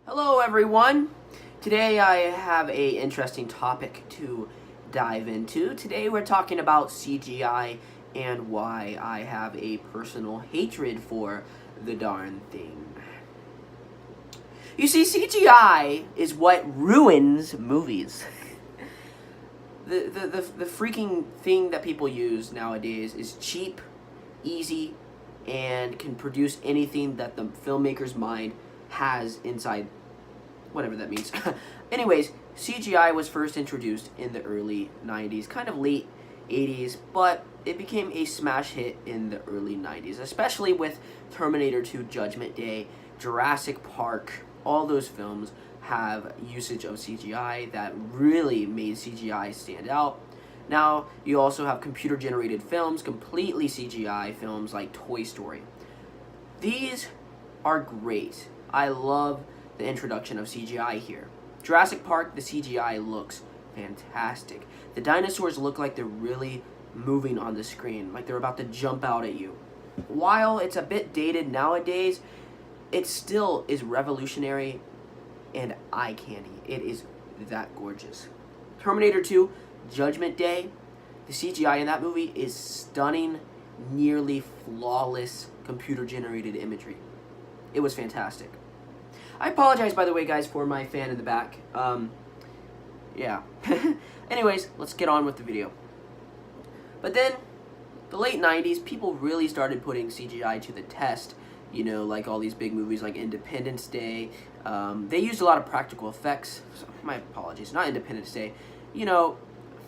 Hello everyone! Today I have a interesting topic to dive into. Today we're talking about CGI and why I have a personal hatred for the darn thing. You see, CGI is what ruins movies. The freaking thing that people use nowadays is cheap, easy, and can produce anything that the filmmaker's mind has inside, whatever that means. Anyways, CGI was first introduced in the early 90s, kind of late 80s, but it became a smash hit in the early 90s, especially with Terminator 2 Judgment Day, Jurassic Park. All those films have usage of CGI that really made CGI stand out. Now, you also have computer-generated films, completely CGI films like Toy Story. These are great. I love the introduction of CGI here. Jurassic Park, the CGI looks fantastic. The dinosaurs look like they're really moving on the screen, like they're about to jump out at you. While it's a bit dated nowadays, it still is revolutionary and eye candy. It is that gorgeous. Terminator 2, Judgment Day, the CGI in that movie is stunning, nearly flawless computer-generated imagery. It was fantastic. I apologize, by the way, guys, for my fan in the back. Yeah. Anyways, let's get on with the video. But then, the late 90s, people really started putting CGI to the test. You know, like all these big movies like Independence Day. They used a lot of practical effects. So, my apologies, not Independence Day. You know,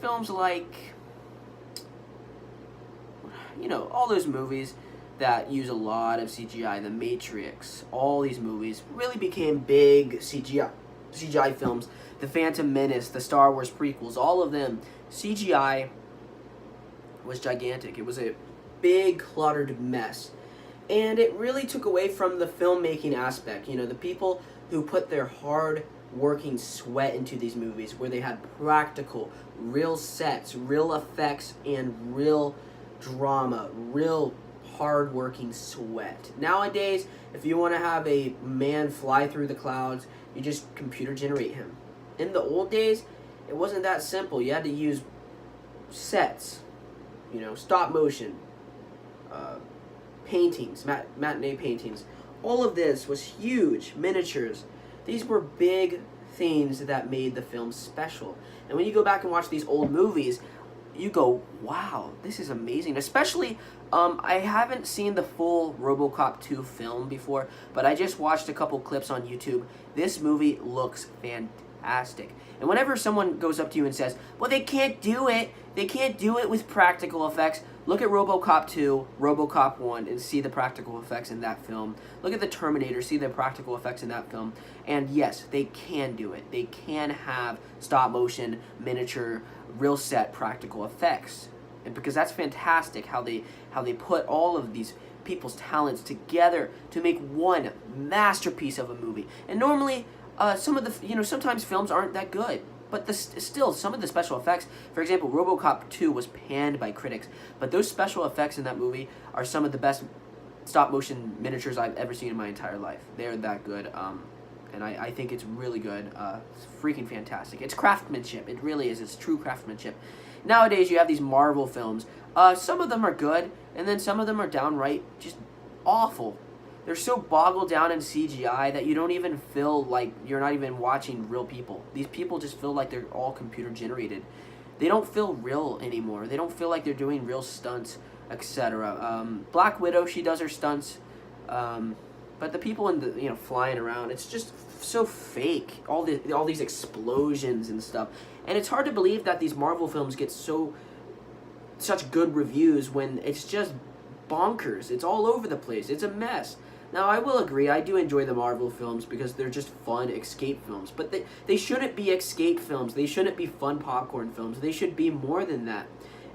films like, you know, all those movies that use a lot of CGI. The Matrix, all these movies really became big CGI films. The Phantom Menace, the Star Wars prequels, all of them. CGI was gigantic. It was a big, cluttered mess. And it really took away from the filmmaking aspect. You know, the people who put their hard working sweat into these movies, where they had practical, real sets, real effects, and real drama, real hard-working sweat. Nowadays, if you want to have a man fly through the clouds, you just computer generate him. In the old days, it wasn't that simple. You had to use sets, you know, stop motion, paintings, matinee paintings. All of this was huge. Miniatures. These were big things that made the film special. And when you go back and watch these old movies, you go, wow, this is amazing. Especially, I haven't seen the full RoboCop 2 film before, but I just watched a couple clips on YouTube. This movie looks fantastic. And whenever someone goes up to you and says, well, they can't do it with practical effects, look at RoboCop 2, RoboCop 1, and see the practical effects in that film. Look at the Terminator, see the practical effects in that film. And yes, they can do it. They can have stop motion, miniature, real set practical effects. And because that's fantastic how they put all of these people's talents together to make one masterpiece of a movie. And normally, some of the, you know, sometimes films aren't that good. But still, some of the special effects, for example, RoboCop 2 was panned by critics, but those special effects in that movie are some of the best stop-motion miniatures I've ever seen in my entire life. They're that good, and I think it's really good. It's freaking fantastic. It's craftsmanship. It really is. It's true craftsmanship. Nowadays, you have these Marvel films. Some of them are good, and then some of them are downright just awful. They're so boggled down in CGI that you don't even feel like you're not even watching real people. These people just feel like they're all computer generated. They don't feel real anymore. They don't feel like they're doing real stunts, etc. Black Widow, she does her stunts, but the people in the, you know, flying around, it's just so fake. All these explosions and stuff, and it's hard to believe that these Marvel films get such good reviews when it's just bonkers. It's all over the place. It's a mess. Now, I will agree, I do enjoy the Marvel films because they're just fun escape films. But they shouldn't be escape films. They shouldn't be fun popcorn films. They should be more than that.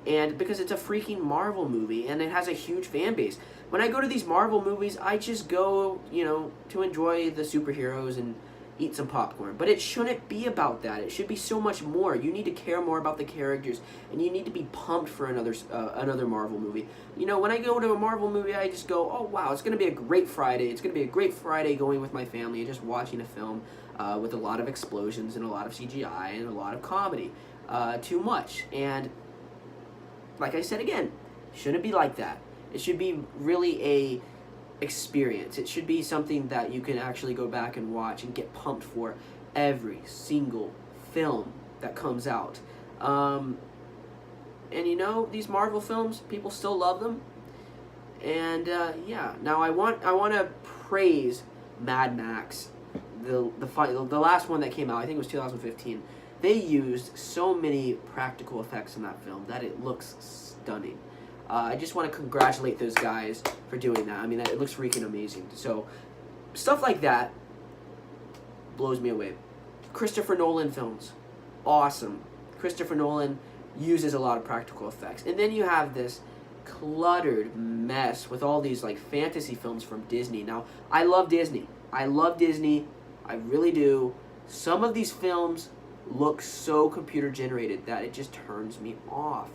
And because it's a freaking Marvel movie and it has a huge fan base. When I go to these Marvel movies, I just go, you know, to enjoy the superheroes and eat some popcorn. But it shouldn't be about that. It should be so much more. You need to care more about the characters, and you need to be pumped for another Marvel movie. You know, when I go to a Marvel movie, I just go, oh wow, it's going to be a great Friday. It's going to be a great Friday going with my family and just watching a film with a lot of explosions and a lot of CGI and a lot of comedy. Too much. And like I said again, shouldn't be like that. It should be really a experience. It should be something that you can actually go back and watch and get pumped for every single film that comes out. And you know, these Marvel films, people still love them. And yeah, now I want to praise Mad Max, the last one that came out. I think it was 2015. They used so many practical effects in that film that it looks stunning. I just want to congratulate those guys for doing that. I mean, it looks freaking amazing. So, stuff like that blows me away. Christopher Nolan films, awesome. Christopher Nolan uses a lot of practical effects. And then you have this cluttered mess with all these like fantasy films from Disney. Now, I love Disney. I really do. Some of these films look so computer generated that it just turns me off.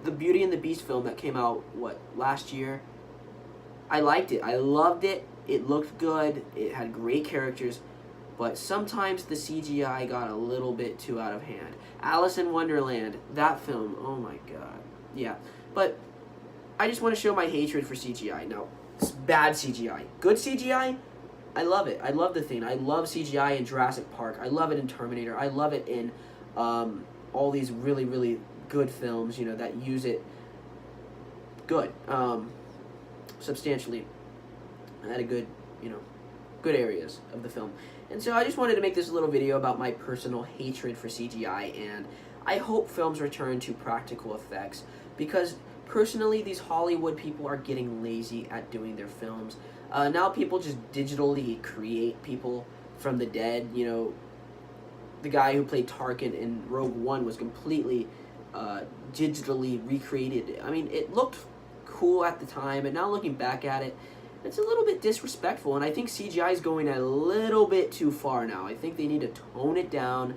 The Beauty and the Beast film that came out, last year, I liked it. I loved it. It looked good. It had great characters. But sometimes the CGI got a little bit too out of hand. Alice in Wonderland, that film, oh my god. Yeah. But I just want to show my hatred for CGI. Now, it's bad CGI. Good CGI, I love it. I love the thing. I love CGI in Jurassic Park. I love it in Terminator. I love it in all these really, really good films, you know, that use it good, substantially at a good, you know, good areas of the film. And so I just wanted to make this little video about my personal hatred for CGI, and I hope films return to practical effects, because personally these Hollywood people are getting lazy at doing their films. Now people just digitally create people from the dead. You know, the guy who played Tarkin in Rogue One was completely digitally recreated. I mean, it looked cool at the time, and now looking back at it, it's a little bit disrespectful, and I think CGI is going a little bit too far now. I think they need to tone it down.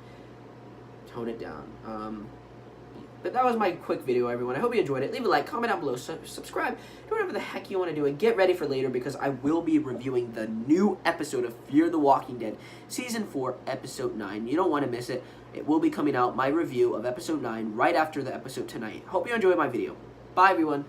But that was my quick video, everyone. I hope you enjoyed it. Leave a like, comment down below, subscribe, do whatever the heck you want to do, and get ready for later, because I will be reviewing the new episode of Fear the Walking Dead, Season 4, Episode 9. You don't want to miss it. It will be coming out, my review of Episode 9, right after the episode tonight. Hope you enjoyed my video. Bye, everyone.